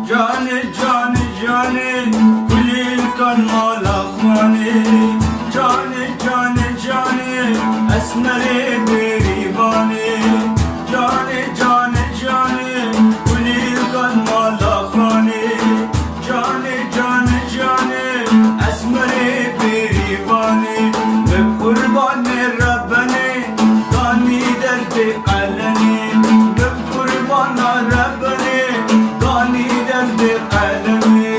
Cane cane cane kulil kalmala khani cane cane cane esmere berivane cane cane cane kulil kalmala khani cane cane cane esmere berivane ve kurban rabbane kani derde alani ve kurban rabbane kani derde alani.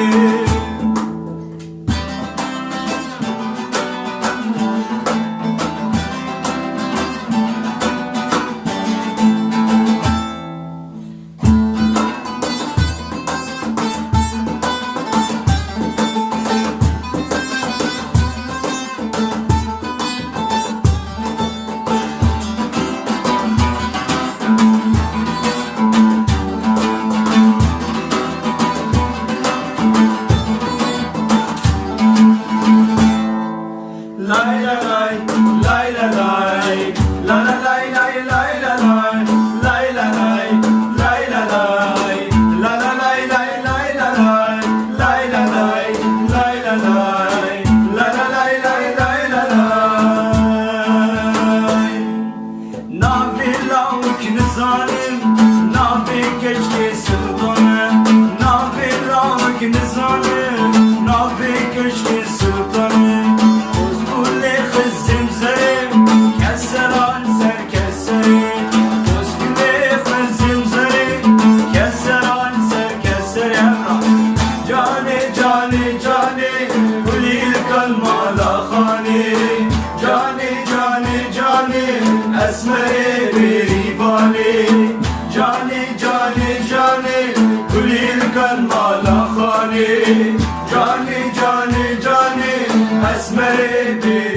Lay la lay, lay la lay, la la lay lay lay la lay, lay la lay, lay la lay, la la lay lay lay la lay, lay la lay, lay la lay, la la lay lay lay la lay. Nafi lavuk nizanim, nafi keşke sultanım, nafi lavuk nizanim, nafi keşke sultanım. Cane cane cane kulil kalmala khani cane cane cane esmere berivane cane cane cane kulil kalmala khani cane cane cane esmere berivane.